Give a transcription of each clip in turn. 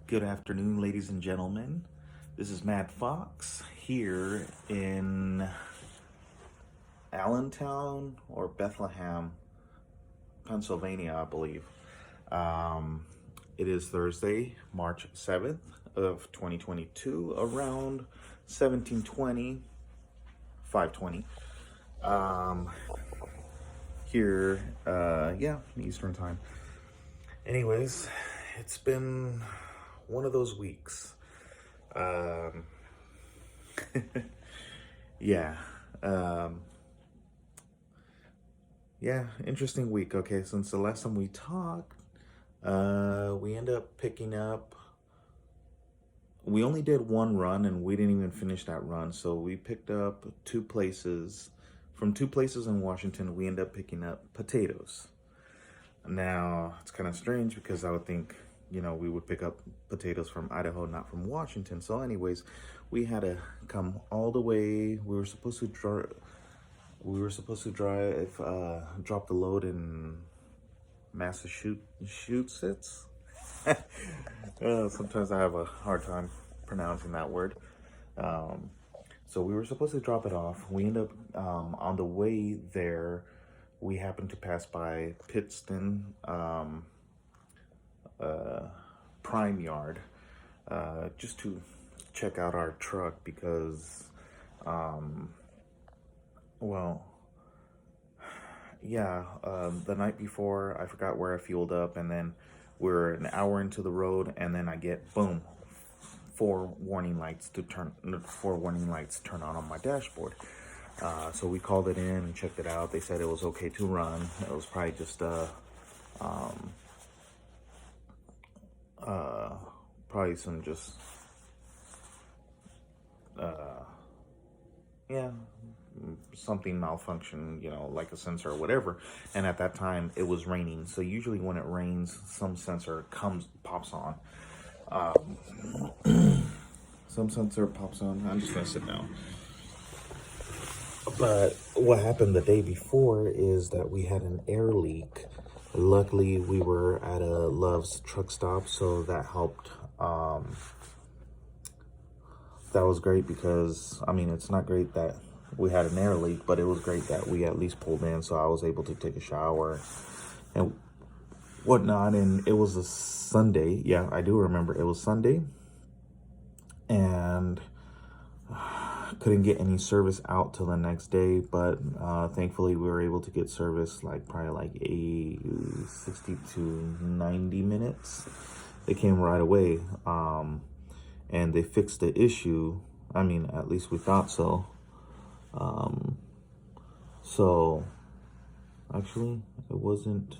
Good afternoon, ladies and gentlemen. This is Matt Fox here in Allentown or Bethlehem, Pennsylvania, I believe. It is Thursday, March 7th of 2022, around 1720, 520. Here, Eastern time. Anyways, it's been one of those weeks. Yeah. Interesting week. Okay, since the last time we talked, we ended up picking up. We only did one run and we didn't even finish that run. So we picked up two places. From two places in Washington, we ended up picking up potatoes. Now, it's kind of strange because I would think, we would pick up potatoes from Idaho, not from Washington. So anyways, we had to come all the way. We were supposed to drop the load in Massachusetts. Sometimes I have a hard time pronouncing that word. So we were supposed to drop it off. We ended up, on the way there, we happened to pass by Pittston, Prime Yard, just to check out our truck because, the night before I forgot where I fueled up, and then we're an hour into the road, and then I get boom, four warning lights turn on my dashboard. So we called it in and checked it out. They said it was okay to run. It was probably just probably some just something malfunction, like a sensor or whatever. And at that time it was raining, so usually when it rains, some sensor pops on. I'm just gonna sit down. But what happened the day before is that we had an air leak. Luckily, we were at a Love's truck stop, so that helped. That was great because, it's not great that we had an air leak, but it was great that we at least pulled in, so I was able to take a shower and whatnot. And it was a Sunday. Yeah, I do remember it was Sunday. And couldn't get any service out till the next day, but thankfully we were able to get service probably 60 to 90 minutes. They came right away, and they fixed the issue. At least we thought so. So actually it wasn't.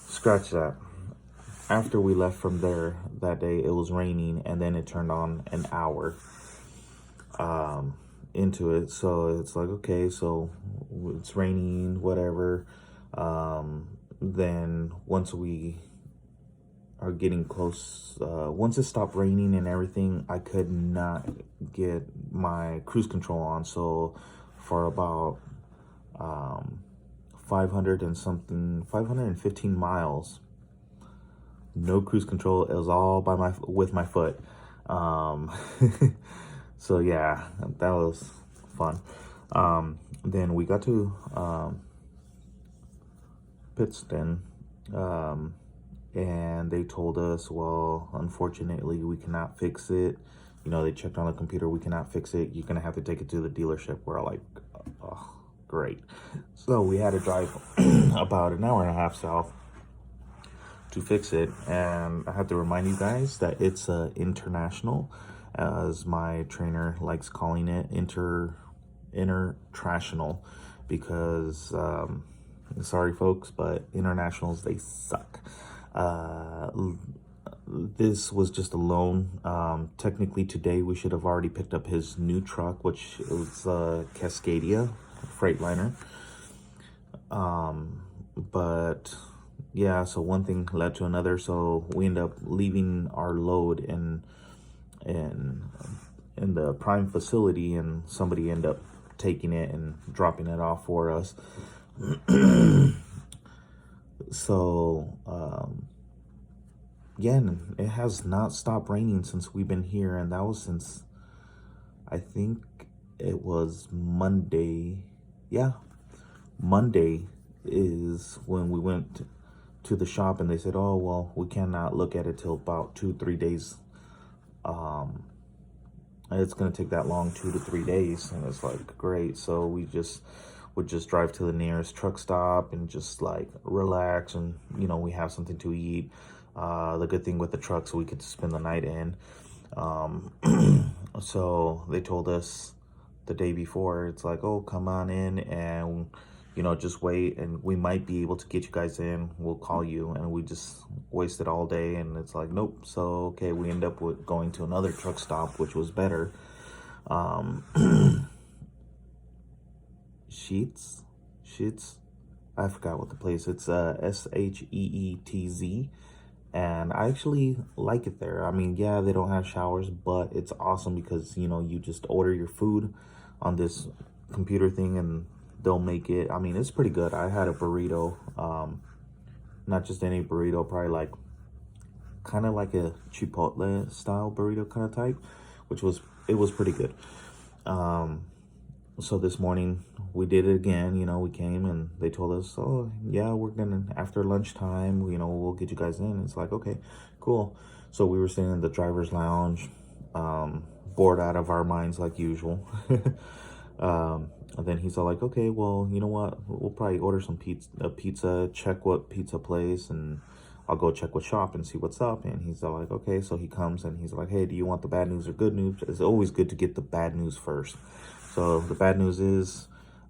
Scratch that. After we left from there that day, it was raining, and then it turned on an hour into it. So it's like, okay, so it's raining, whatever. Then once we are getting close, once it stopped raining and everything, I could not get my cruise control on. So for about 515 miles, no cruise control. It was all with my foot. So yeah, that was fun. Then we got to Pittston, and they told us, well, unfortunately, we cannot fix it. They checked on the computer. We cannot fix it. You're gonna have to take it to the dealership. We're like, oh, great. So we had to drive about an hour and a half south to fix it. And I have to remind you guys that it's international, as my trainer likes calling it, international, because sorry folks, but internationals, they suck. This was just a loan. Technically today we should have already picked up his new truck, which was Cascadia Freightliner. But yeah, so one thing led to another, so we ended up leaving our load in the Prime facility, and somebody ended up taking it and dropping it off for us. So again, it has not stopped raining since we've been here, and that was since, I think it was Monday. Yeah, Monday is when we went to the shop, and they said, oh, well, we cannot look at it till about 2-3 days. It's gonna take that long, 2 to 3 days. And it's like, great. So we would just drive to the nearest truck stop and just like relax, and we have something to eat. The good thing with the trucks, we could spend the night in. So they told us the day before, it's like, oh, come on in, and just wait, and we might be able to get you guys in. We'll call you. And we just wasted all day, and it's like, nope. So okay, we end up with going to another truck stop, which was better. Sheets, I forgot what the place. It's SHEETZ, and I actually like it there. I mean, yeah, they don't have showers, but it's awesome because you just order your food on this computer thing, and they'll make it. I mean, it's pretty good. I had a burrito, not just any burrito, probably like kind of like a Chipotle style burrito kind of type, it was pretty good. So this morning we did it again. We came and they told us, oh yeah, we're gonna, after lunchtime, we'll get you guys in. It's like, okay, cool. So we were sitting in the driver's lounge, bored out of our minds like usual. And then he's all like, okay, well, you know what? We'll probably order some pizza, check what pizza place, and I'll go check with shop and see what's up. And he's all like, okay. So he comes and he's like, hey, do you want the bad news or good news? It's always good to get the bad news first. So the bad news is,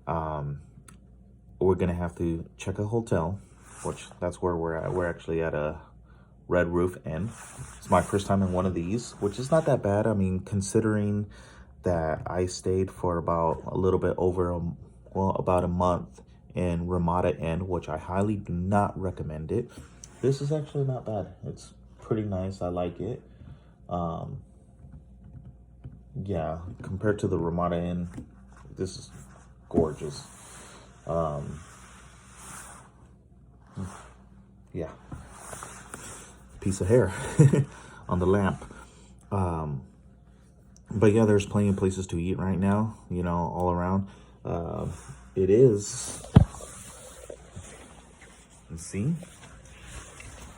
we're gonna have to check a hotel, which that's where we're at. We're actually at a Red Roof Inn. It's my first time in one of these, which is not that bad. I mean, considering that I stayed for about a little bit over, about a month in Ramada Inn, which I highly do not recommend it. This is actually not bad. It's pretty nice. I like it. Yeah, compared to the Ramada Inn, this is gorgeous. Yeah, piece of hair on the lamp. But yeah, there's plenty of places to eat right now, all around. It is, let's see,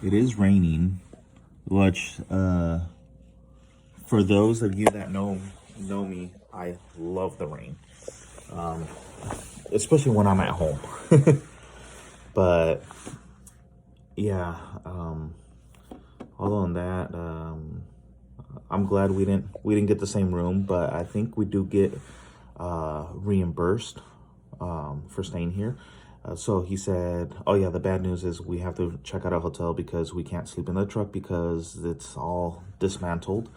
it is raining, which, for those of you that know me, I love the rain, especially when I'm at home. But yeah, other than that, I'm glad we didn't get the same room, but I think we do get reimbursed for staying here. So he said, oh yeah, the bad news is we have to check out a hotel because we can't sleep in the truck because it's all dismantled.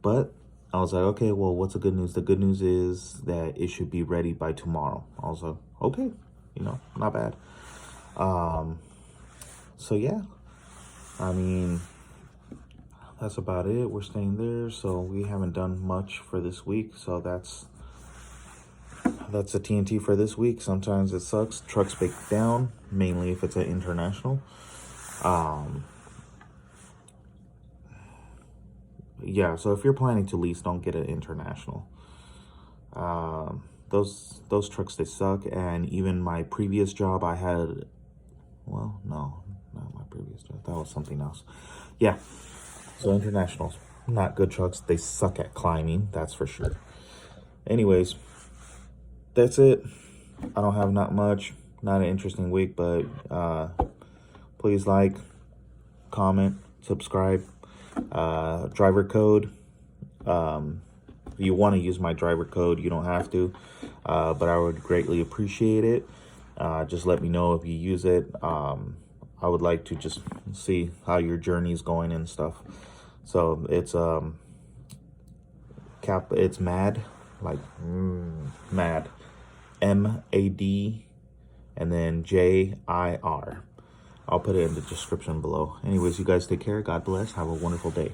But I was like, okay, well, what's the good news? The good news is that it should be ready by tomorrow. I was like, okay, not bad. So yeah, I mean, that's about it. We're staying there, so we haven't done much for this week. So that's a TNT for this week. Sometimes it sucks. Trucks break down, mainly if it's an international. Yeah, so if you're planning to lease, don't get an international. Those trucks, they suck. And even my previous job, I had, well, no, not my previous job. That was something else. Yeah, so internationals, not good trucks. They suck at climbing, that's for sure. Anyways, that's it. I don't have not much. Not an interesting week, but please like, comment, subscribe. Driver code. If you want to use my driver code, you don't have to, but I would greatly appreciate it. Just let me know if you use it. I would like to just see how your journey is going and stuff. So it's it's MAD, like MAD, MAD, and then JIR. I'll put it in the description below. Anyways, you guys take care. God bless. Have a wonderful day.